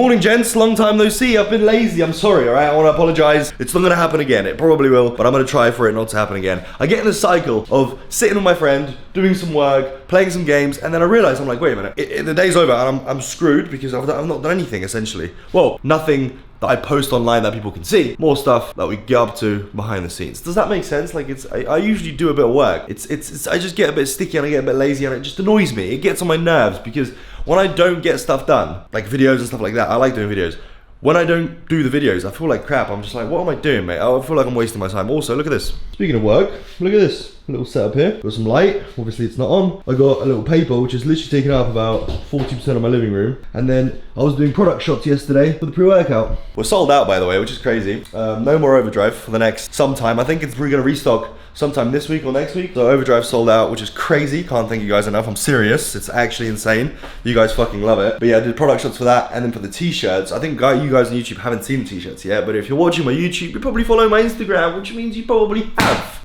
Morning, gents. Long time no see. I've been lazy. I'm sorry, all right? I want to apologize. It's not going to happen again. It probably will, but I'm going to try for it not to happen again. I get in a cycle of sitting with my friend, doing some work, playing some games, and then I realize, I'm like, wait a minute. The day's over, and I'm screwed because I've not done anything, essentially. Well, nothing that I post online that people can see. More stuff that we get up to behind the scenes. Does that make sense? Like, I usually do a bit of work. I just get a bit sticky and I get a bit lazy and it just annoys me. It gets on my nerves because when I don't get stuff done, like videos and stuff like that, I like doing videos. When I don't do the videos, I feel like crap. I'm just like, what am I doing, mate? I feel like I'm wasting my time. Also, look at this. Speaking of work, look at this. Little setup here. Got some light. Obviously, it's not on. I got a little paper, which is literally taking up about 40% of my living room. And then I was doing product shots yesterday for the pre-workout. We're sold out, by the way, which is crazy. No more Overdrive for the next sometime. I think it's probably going to restock sometime this week or next week. So Overdrive sold out, which is crazy. Can't thank you guys enough. I'm serious. It's actually insane. You guys fucking love it. But yeah, I did product shots for that. And then for the t-shirts, I think you guys on YouTube haven't seen the t-shirts yet. But if you're watching my YouTube, you probably follow my Instagram, which means you probably have.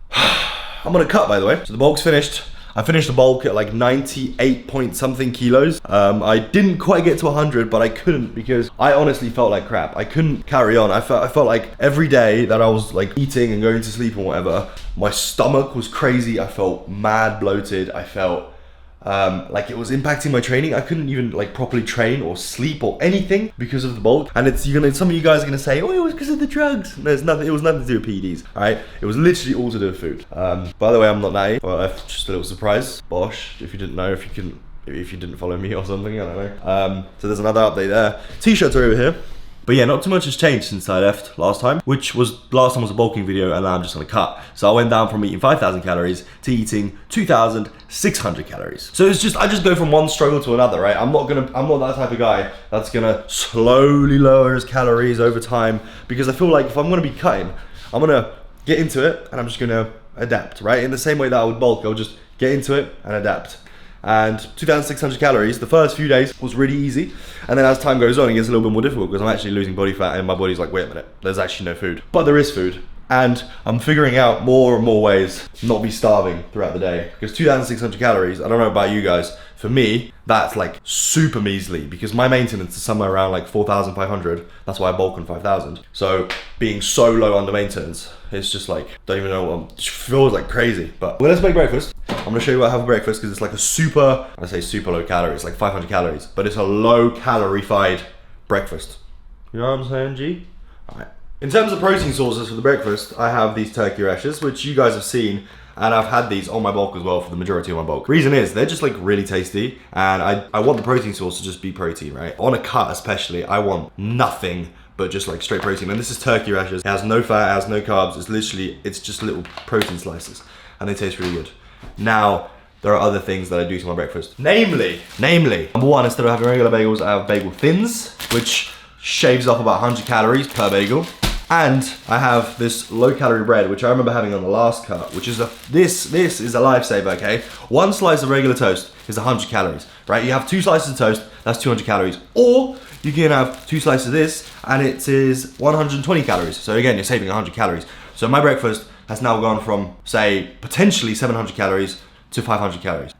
I'm gonna cut, by the way. So the bulk's finished. I finished the bulk at like 98 point something kilos. I didn't quite get to 100, but I couldn't because I honestly felt like crap. I couldn't carry on. I felt like every day that I was like eating and going to sleep and whatever, my stomach was crazy. I felt mad bloated. I felt like it was impacting my training. I couldn't even like properly train or sleep or anything because of the bulk. And some of you guys are gonna say, oh, it was because of the drugs. No, it was nothing to do with PEDs. All right, it was literally all to do with food. By the way, I'm not naive, but just a little surprise. Bosh, if you didn't know, if you didn't follow me or something, I don't know. So there's another update there. T-shirts are over here. But yeah, not too much has changed since I left last time, last time was a bulking video, and now I'm just gonna cut. So I went down from eating 5,000 calories to eating 2,600 calories. So it's just, I just go from one struggle to another, right? I'm not that type of guy that's gonna slowly lower his calories over time, because I feel like if I'm gonna be cutting, I'm gonna get into it and I'm just gonna adapt, right? In the same way that I would bulk, I'll just get into it and adapt. And 2,600 calories, the first few days was really easy. And then as time goes on, it gets a little bit more difficult because I'm actually losing body fat and my body's like, wait a minute, there's actually no food. But there is food. And I'm figuring out more and more ways not be starving throughout the day. Because 2,600 calories, I don't know about you guys, for me, that's like super measly because my maintenance is somewhere around like 4,500. That's why I bulk on 5,000. So being so low under maintenance, it's just like, don't even know what, it feels like crazy. But well, let's make breakfast. I'm gonna show you what I have for breakfast because it's like a super, I say super low calorie, it's like 500 calories, but it's a low calorified breakfast. You know what I'm saying, G? All right. In terms of protein sources for the breakfast, I have these turkey rashes, which you guys have seen, and I've had these on my bulk as well for the majority of my bulk. Reason is, they're just like really tasty, and I want the protein source to just be protein, right? On a cut especially, I want nothing but just like straight protein. And this is turkey rashes. It has no fat, it has no carbs. It's just little protein slices, and they taste really good. Now, there are other things that I do to my breakfast. Namely, number one, instead of having regular bagels, I have bagel thins, which shaves off about 100 calories per bagel. And I have this low-calorie bread, which I remember having on the last cut, which is this is a lifesaver, okay? One slice of regular toast is 100 calories, right? You have 2 slices of toast, that's 200 calories. Or you can have 2 slices of this, and it is 120 calories. So again, you're saving 100 calories. So my breakfast has now gone from, say, potentially 700 calories to 500 calories.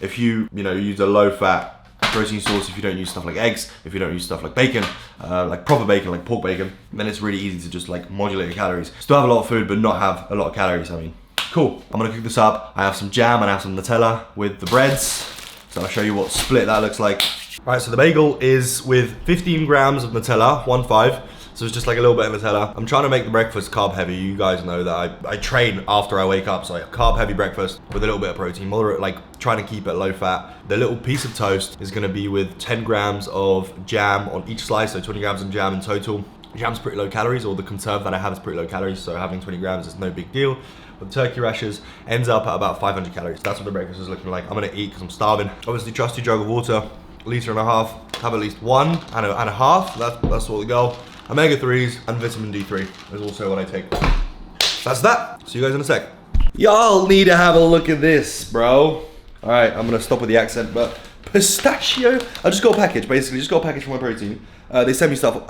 If you use a low-fat protein source, if you don't use stuff like eggs, if you don't use stuff like bacon, like proper bacon, like pork bacon, then it's really easy to just like modulate your calories. Still have a lot of food, but not have a lot of calories, I mean. Cool, I'm gonna cook this up. I have some jam and I have some Nutella with the breads. So I'll show you what split that looks like. All right, so the bagel is with 15 grams of Nutella, 1.5. So it's just like a little bit of Nutella. I'm trying to make the breakfast carb heavy. You guys know that I train after I wake up, so I carb heavy breakfast with a little bit of protein, moderate, like trying to keep it low fat. The little piece of toast is gonna be with 10 grams of jam on each slice, so 20 grams of jam in total. Jam's pretty low calories, or the conserve that I have is pretty low calories, so having 20 grams is no big deal. But the turkey rashes ends up at about 500 calories. That's what the breakfast is looking like. I'm gonna eat because I'm starving. Obviously, trusty jug of water, 1.5 liters, have at least 1.5. That's all the goal. Omega-3s and vitamin D3 is also what I take. That's that. See you guys in a sec. Y'all need to have a look at this, bro. All right, I'm gonna stop with the accent, but pistachio. I just got a package, basically. Just got a package for my protein. They send me stuff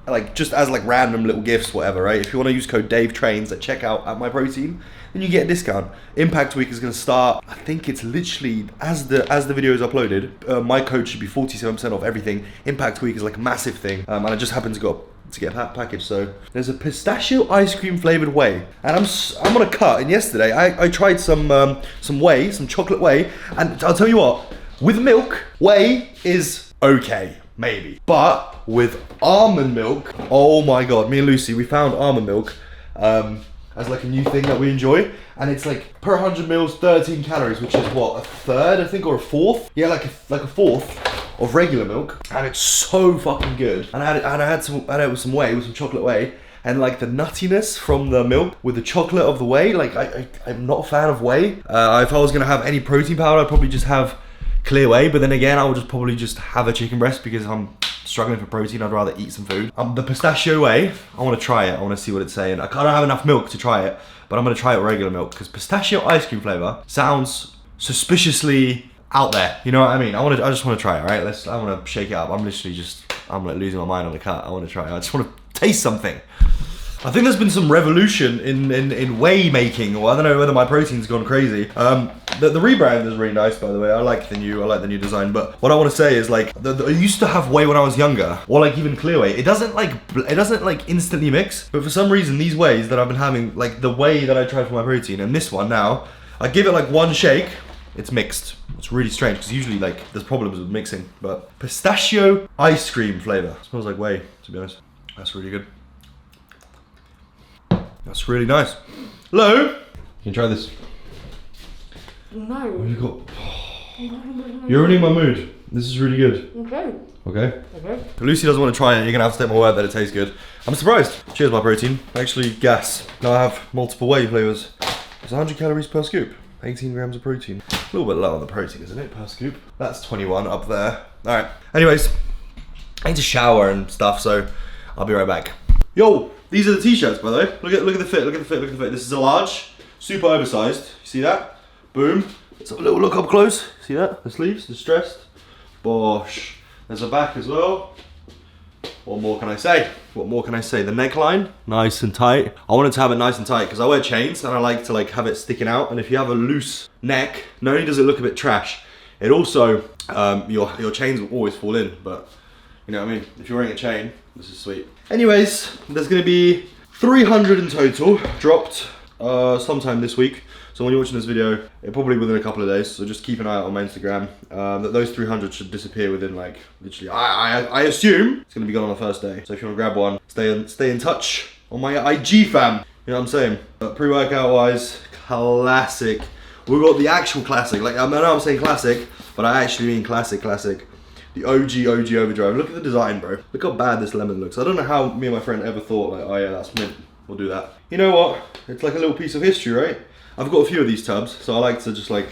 like just as like random little gifts, whatever, right? If you want to use code DaveTrains at checkout at my protein, then you get a discount. Impact Week is going to start. I think it's literally as the video is uploaded. My code should be 47% off everything. Impact Week is like a massive thing, and I just happened to get a package. So there's a pistachio ice cream flavored whey, and I'm on a cut. And yesterday I tried some whey, some chocolate whey, and I'll tell you what, with milk, whey is okay, maybe, but with almond milk, oh my god, me and Lucy, we found almond milk as like a new thing that we enjoy, and it's like per 100 mils 13 calories, which is what, a third I think, or a fourth, yeah, like a fourth of regular milk, and it's so fucking good. And I had it with some whey, with some chocolate whey, and like the nuttiness from the milk with the chocolate of the whey, like I'm not a fan of whey. If I was gonna have any protein powder, I'd probably just have clear whey, but then again, I would just probably just have a chicken breast because I'm struggling for protein. I'd rather eat some food. The pistachio whey, I want to try it. I want to see what it's saying. I don't have enough milk to try it, but I'm going to try it with regular milk because pistachio ice cream flavor sounds suspiciously out there. You know what I mean? I just want to try it, right? I want to shake it up. I'm like losing my mind on the cut. I want to try it. I just want to taste something. I think there's been some revolution in whey making, or I don't know whether my protein's gone crazy. The rebrand is really nice, by the way. I like the new design. But what I want to say is like, I used to have whey when I was younger, or like even clear whey. It doesn't like instantly mix. But for some reason, these wheys that I've been having, like the whey that I tried for my protein, and this one now, I give it like one shake, it's mixed. It's really strange because usually like there's problems with mixing. But pistachio ice cream flavor smells like whey. To be honest, that's really good. That's really nice. Hello? You can try this. No. What have you got? You're ruining my mood. This is really good. Okay. Okay? Okay. If Lucy doesn't want to try it, you're going to have to take my word that it tastes good. I'm surprised. Cheers, my protein. Actually, gas. Now I have multiple whey flavors. It's 100 calories per scoop. 18 grams of protein. A little bit low on the protein, isn't it, per scoop? That's 21 up there. Alright. Anyways, I need to shower and stuff, so I'll be right back. Yo! These are the t-shirts, by the way. Look at the fit, look at the fit, look at the fit. This is a large, super oversized. You see that? Boom. Let's have a little look up close. See that? The sleeves, distressed. Bosh. There's a back as well. What more can I say? What more can I say? The neckline, nice and tight. I wanted to have it nice and tight because I wear chains and I like to like have it sticking out. And if you have a loose neck, not only does it look a bit trash, it also, your chains will always fall in, but you know what I mean? If you're wearing a chain, this is sweet. Anyways, there's gonna be 300 in total dropped sometime this week. So when you're watching this video, it probably within a couple of days. So just keep an eye out on my Instagram. That those 300 should disappear within like literally. I assume it's gonna be gone on the first day. So if you wanna grab one, stay in touch on my IG fam. You know what I'm saying? But pre-workout wise, classic. We've got the actual classic. Like I know I'm saying classic, but I actually mean classic. The OG overdrive. Look at the design, bro. Look how bad this lemon looks. I don't know how me and my friend ever thought like, oh yeah, that's mint. We'll do that. You know what? It's like a little piece of history, right? I've got a few of these tubs, so I like to just like,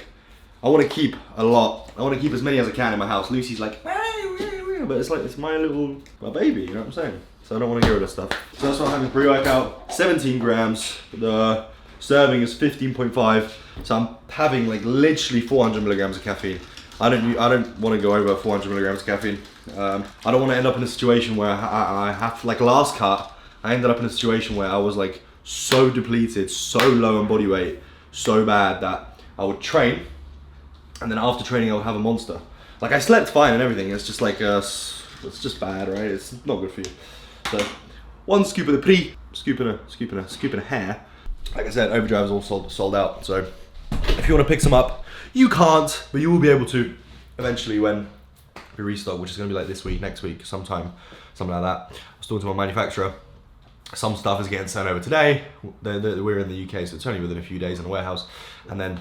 I want to keep a lot. I want to keep as many as I can in my house. Lucy's like, but it's like, it's my baby, you know what I'm saying? So I don't want to get rid of stuff. So that's why I'm having pre-workout, 17 grams. The serving is 15.5. So I'm having like literally 400 milligrams of caffeine. I don't want to go over 400 milligrams of caffeine. I don't want to end up in a situation where I have to, like last cut, I ended up in a situation where I was like so depleted, so low on body weight, so bad that I would train, and then after training I would have a monster. Like I slept fine and everything, it's just like, it's just bad, right? It's not good for you. So, one scoop of the pre, scoop and a hair. Like I said, Overdrive is all sold out, so if you want to pick some up, you can't, but you will be able to eventually when we restock, which is going to be like this week, next week, sometime, something like that. I was talking to my manufacturer. Some stuff is getting sent over today. We're in the UK, so it's only within a few days in a warehouse. And then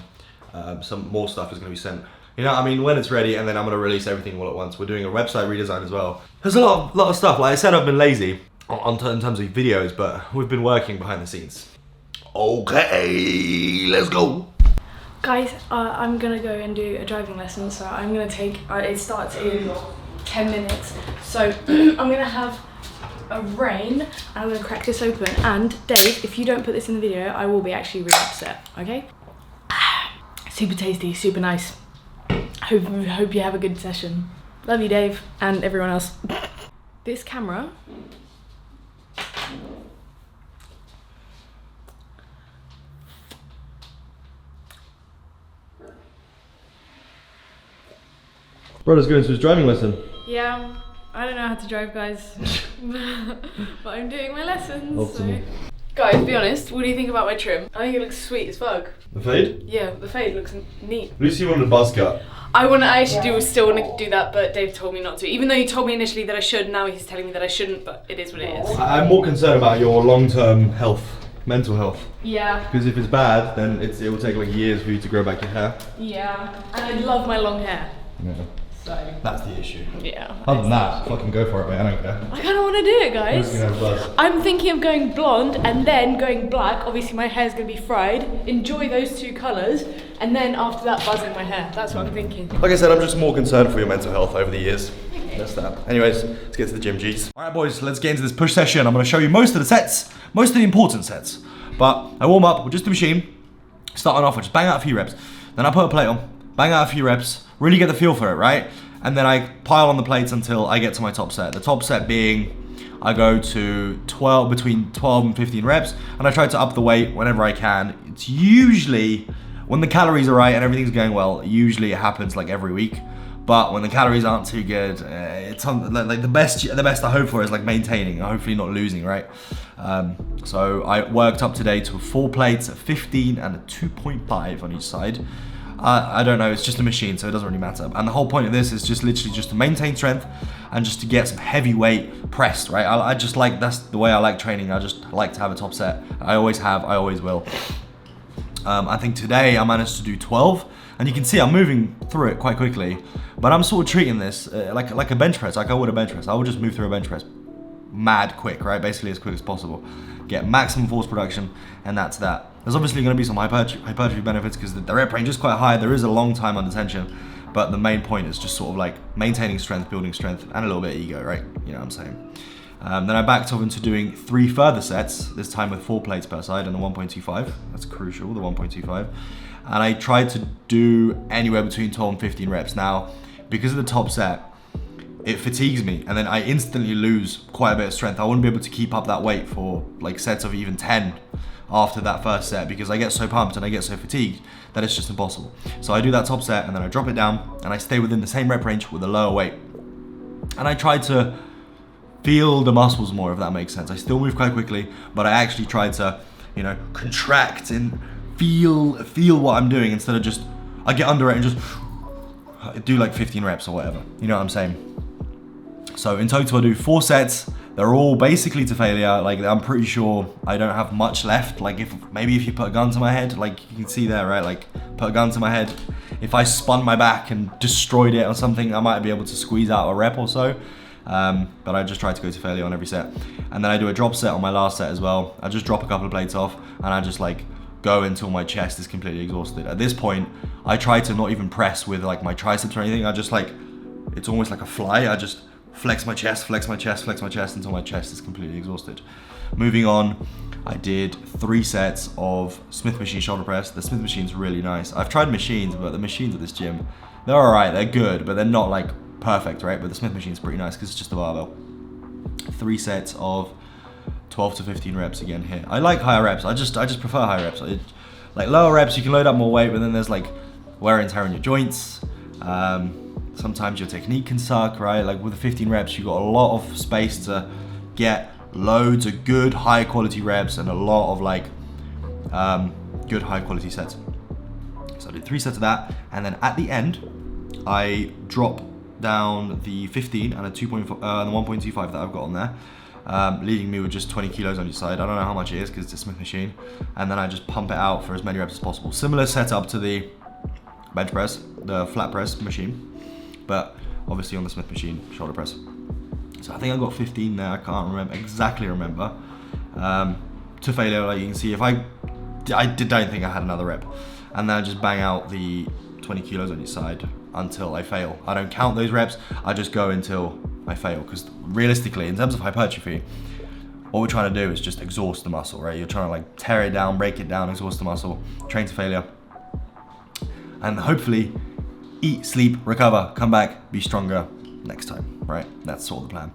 some more stuff is going to be sent. You know, I mean, when it's ready, and then I'm going to release everything all at once. We're doing a website redesign as well. There's a lot of stuff. Like I said, I've been lazy in terms of videos, but we've been working behind the scenes. Okay, let's go. Guys, I'm gonna go and do a driving lesson, so I'm gonna take, it starts in 10 minutes. So I'm gonna have a rain, and I'm gonna crack this open. And Dave, if you don't put this in the video, I will be actually really upset, okay? Super tasty, super nice. Hope you have a good session. Love you, Dave, and everyone else. This camera. Brother's going to his driving lesson. Yeah, I don't know how to drive, guys, but I'm doing my lessons. So. Guys, be honest, what do you think about my trim? I think it looks sweet as fuck. The fade? Yeah, the fade looks neat. Lucy wanted a buzz cut. I actually still want to do that, but Dave told me not to. Even though he told me initially that I should, now he's telling me that I shouldn't, but it is what it is. I'm more concerned about your long-term health, mental health. Yeah. Because if it's bad, then it will take like years for you to grow back your hair. Yeah, and I love my long hair. Yeah. So. That's the issue. Yeah. Other than that, fucking go for it, mate. I don't care. I kind of want to do it, guys. Who's gonna have buzz? I'm thinking of going blonde and then going black. Obviously, my hair's going to be fried. Enjoy those two colours, and then after that, buzzing my hair. That's what I'm thinking. Like I said, I'm just more concerned for your mental health over the years. That's that. Anyways, let's get to the gym, G's. All right, boys, let's get into this push session. I'm going to show you most of the sets, most of the important sets. But I warm up with just the machine. Starting off, I just bang out a few reps. Then I put a plate on, bang out a few reps, really get the feel for it, right? And then I pile on the plates until I get to my top set. The top set being, I go to between 12 and 15 reps, and I try to up the weight whenever I can. It's usually, when the calories are right and everything's going well, usually it happens like every week. But when the calories aren't too good, it's like the best I hope for is like maintaining, hopefully not losing, right? So I worked up today to 4 plates, a 15 and a 2.5 on each side. I don't know, it's just a machine, so it doesn't really matter. And the whole point of this is just literally just to maintain strength and just to get some heavy weight pressed, right? I just like, that's the way I like training. I just like to have a top set. I always have, I always will. I think today I managed to do 12, and you can see I'm moving through it quite quickly, but I'm sort of treating this like a bench press, like I would a bench press. I would just move through a bench press mad quick, right? Basically as quick as possible. Get maximum force production, and that's that. There's obviously going to be some hypertrophy benefits because the rep range is quite high. There is a long time under tension, but the main point is just sort of like maintaining strength, building strength, and a little bit of ego, right? You know what I'm saying? Then I backed off into doing 3 further sets, this time with 4 plates per side and the 1.25. That's crucial, the 1.25. And I tried to do anywhere between 12 and 15 reps. Now, because of the top set, it fatigues me, and then I instantly lose quite a bit of strength. I wouldn't be able to keep up that weight for like sets of even 10 after that first set because I get so pumped and I get so fatigued that it's just impossible. So I do that top set and then I drop it down and I stay within the same rep range with a lower weight. And I try to feel the muscles more, if that makes sense. I still move quite quickly, but I actually try to, you know, contract and feel what I'm doing instead of just, I get under it and just do like 15 reps or whatever. You know what I'm saying? So in total I do 4 sets. They're all basically to failure. Like I'm pretty sure I don't have much left. Like if you put a gun to my head, like you can see there, right? Like put a gun to my head. If I spun my back and destroyed it or something, I might be able to squeeze out a rep or so. But I just try to go to failure on every set. And then I do a drop set on my last set as well. I just drop a couple of plates off and I just like go until my chest is completely exhausted. At this point, I try to not even press with like my triceps or anything. I just like, it's almost like a fly. I just flex my chest, flex my chest, flex my chest until my chest is completely exhausted. Moving on, I did 3 sets of Smith machine shoulder press. The Smith machine's really nice. I've tried machines, but the machines at this gym, they're alright, they're good, but they're not like perfect, right? But the Smith machine's pretty nice because it's just a barbell. 3 sets of 12 to 15 reps again here. I like higher reps. I just prefer higher reps. Like lower reps, you can load up more weight, but then there's like wear and tear on your joints. Sometimes your technique can suck, right? Like with the 15 reps, you got a lot of space to get loads of good high quality reps and a lot of like good high quality sets. So I did 3 sets of that, and then at the end, I drop down the 15 and a 2.5, the 1.25 that I've got on there, leaving me with just 20 kilos on each side. I don't know how much it is because it's a Smith machine, and then I just pump it out for as many reps as possible. Similar setup to the bench press, the flat press machine, but obviously on the Smith machine shoulder press. So I think I got 15 there. I can't exactly remember. To failure, like you can see, if I don't think I had another rep, and then I just bang out the 20 kilos on each side until I fail. I don't count those reps. I just go until I fail, because realistically, in terms of hypertrophy, what we're trying to do is just exhaust the muscle, right? You're trying to like tear it down, break it down, exhaust the muscle, train to failure, and hopefully eat, sleep, recover, come back, be stronger next time, right? That's sort of the plan.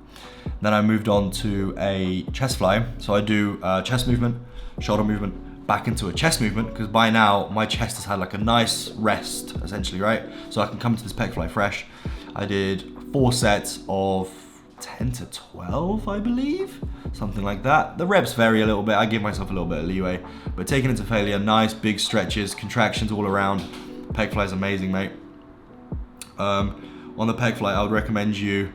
Then I moved on to a chest fly. So I do chest movement, shoulder movement, back into a chest movement, because by now my chest has had like a nice rest, essentially, right? So I can come to this pec fly fresh. I did 4 sets of 10 to 12, I believe, something like that. The reps vary a little bit. I give myself a little bit of leeway, but taking it to failure, nice big stretches, contractions all around. Pec fly is amazing, mate. On the pec fly, I would recommend you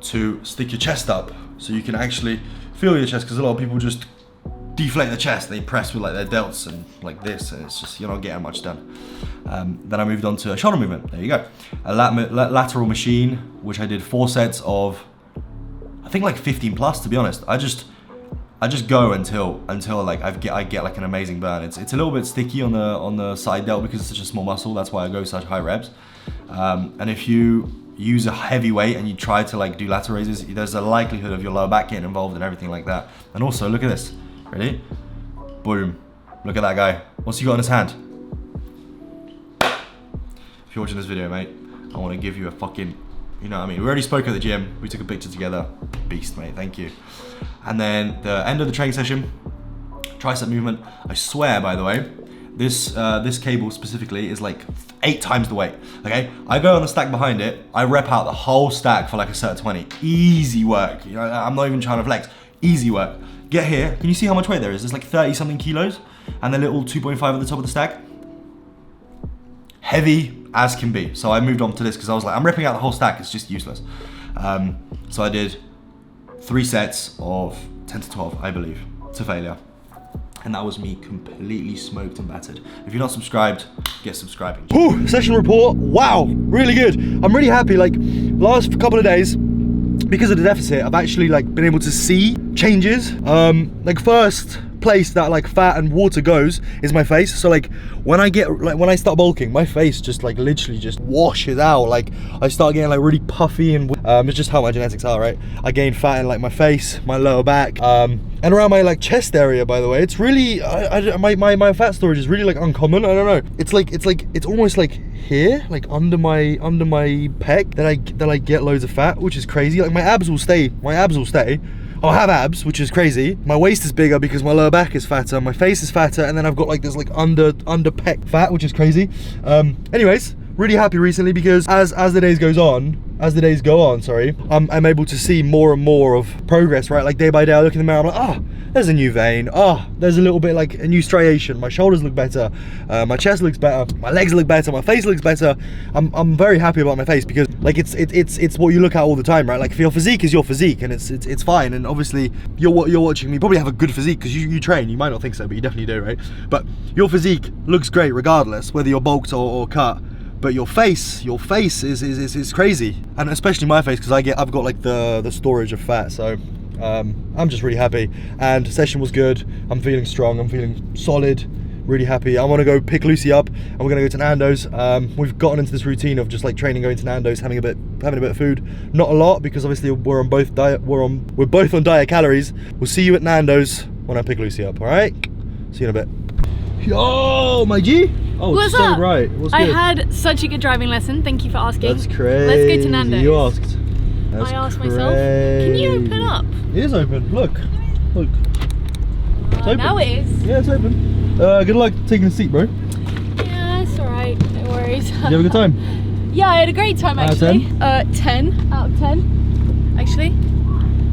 to stick your chest up so you can actually feel your chest, because a lot of people just deflate the chest. They press with like their delts and like this, and it's just, you're not getting much done. Then I moved on to a shoulder movement. There you go. A lateral machine, which I did 4 sets of, I think like 15 plus, to be honest. I just go until like I get like an amazing burn. It's a little bit sticky on the side delt because it's such a small muscle. That's why I go such high reps. And if you use a heavy weight and you try to like do lateral raises, there's a likelihood of your lower back getting involved and everything like that. And also, look at this. Ready? Boom. Look at that guy. What's he got in his hand? If you're watching this video, mate, I want to give you a fucking, you know what I mean? We already spoke at the gym. We took a picture together. Beast, mate. Thank you. And then the end of the training session, tricep movement. I swear, by the way, this cable specifically is like 8 times the weight, okay? I go on the stack behind it, I rep out the whole stack for like a set of 20. Easy work, you know, I'm not even trying to flex. Easy work. Get here, can you see how much weight there is? There's like 30 something kilos, and the little 2.5 at the top of the stack. Heavy as can be. So I moved on to this because I was like, I'm ripping out the whole stack, it's just useless. So I did 3 sets of 10 to 12, I believe, to failure. And that was me completely smoked and battered. If you're not subscribed, get subscribing. Whew, session report, wow, really good. I'm really happy, like, last couple of days, because of the deficit, I've actually like been able to see changes. Like first place that like fat and water goes is my face. So like when I start bulking, my face just like literally just washes out. Like I start getting like really puffy, and it's just how my genetics are, right? I gain fat in like my face, my lower back, and around my like chest area. By the way, it's really my fat storage is really like uncommon. I don't know. It's almost like here, like under my pec, that I get loads of fat, which is crazy. Like my abs will stay. I'll have abs, which is crazy. My waist is bigger because my lower back is fatter, my face is fatter, and then I've got like this like under pec fat, which is crazy. Anyways, really happy recently because as the days go on, sorry, I'm able to see more and more of progress, right? Like day by day, I look in the mirror, I'm like, oh, there's a new vein. Oh, there's a little bit like a new striation. My shoulders look better. My chest looks better. My legs look better. My face looks better. I'm very happy about my face because like it's what you look at all the time, right? Like your physique is your physique, and it's fine. And obviously you're watching me probably have a good physique because you train. You might not think so, but you definitely do, right? But your physique looks great regardless whether you're bulked or cut. But your face is crazy, and especially my face because I've got like the storage of fat. So I'm just really happy, and session was good. I'm feeling strong. I'm feeling solid. Really happy. I want to go pick Lucy up, and we're gonna go to Nando's. We've gotten into this routine of just like training, going to Nando's, having a bit of food. Not a lot because obviously we're both on diet calories. We'll see you at Nando's when I pick Lucy up. All right. See you in a bit. Yo, my G. Oh, what's so up? bright. What's I good? had such a good driving lesson. Thank you for asking. That's crazy. Let's go to Nando's. You asked. That's I asked myself. Can you open up? It is open. Look. It's open. Now it is. Yeah, it's open. Good luck taking a seat, bro. Yeah, it's alright. No worries. You have a good time? Yeah, I had a great time actually. Out of 10? 10 out of 10. Actually.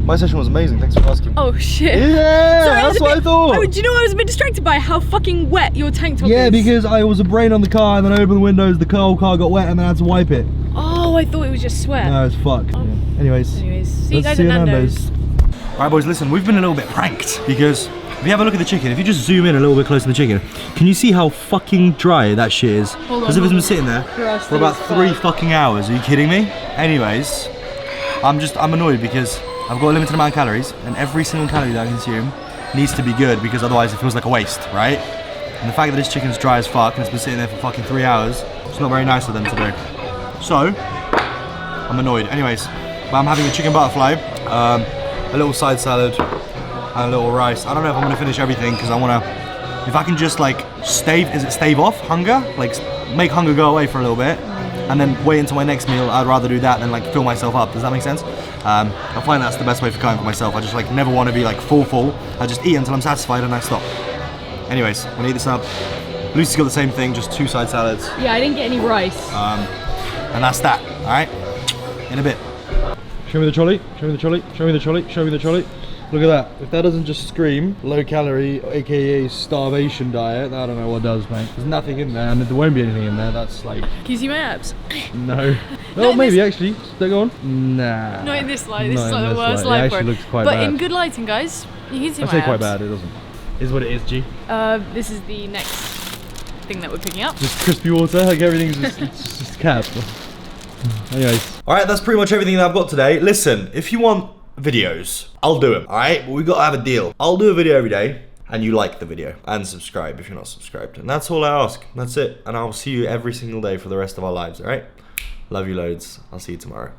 My session was amazing. Thanks for asking. Oh shit. Yeah, sorry, that's what I thought. Oh, do you know I was a bit distracted by how fucking wet your tank top is? Yeah, because I was a brain on the car, and then I opened the windows, the whole car got wet, and then I had to wipe it. Oh, I thought it was just sweat. No, it's fucked. Oh. Yeah. Anyways, see you guys at Nando's. Alright boys, listen, we've been a little bit pranked because if you have a look at the chicken, if you just zoom in a little bit closer to the chicken, can you see how fucking dry that shit is? As if it's been sitting there for about 3 fucking hours. Are you kidding me? Anyways, I'm annoyed because I've got a limited amount of calories, and every single calorie that I consume needs to be good because otherwise it feels like a waste, right? And the fact that this chicken's dry as fuck and it's been sitting there for fucking 3 hours, it's not very nice of them to do. So, I'm annoyed. Anyways, but I'm having a chicken butterfly, a little side salad, and a little rice. I don't know if I'm gonna finish everything because I wanna, if I can just like stave off hunger, like make hunger go away for a little bit, and then wait until my next meal, I'd rather do that than like fill myself up. Does that make sense? I find that's the best way for cutting for myself. I just like never want to be like full. I just eat until I'm satisfied and I stop. Anyways, I'm gonna eat this up. Lucy's got the same thing, just 2 side salads. Yeah, I didn't get any rice. And that's that, alright? In a bit. Show me the trolley, show me the trolley, show me the trolley, show me the trolley. Look at that. If that doesn't just scream low calorie, aka starvation diet, I don't know what does, mate. There's nothing in there and there won't be anything in there. That's like... Can you see my abs? No. Oh, maybe actually. They go on? Nah. Not in this light. This is like the worst light. It actually looks quite bad. But in good lighting, guys, you can see my abs. I'd say quite bad, it doesn't. Is what it is, G. This is the next thing that we're picking up. Just crispy water, like everything's just, it's just capped. Anyways. Alright, that's pretty much everything that I've got today. Listen, if you want videos, I'll do them, alright? But we got to have a deal. I'll do a video every day, and you like the video, and subscribe if you're not subscribed. And that's all I ask. That's it. And I'll see you every single day for the rest of our lives, alright? Love you loads. I'll see you tomorrow.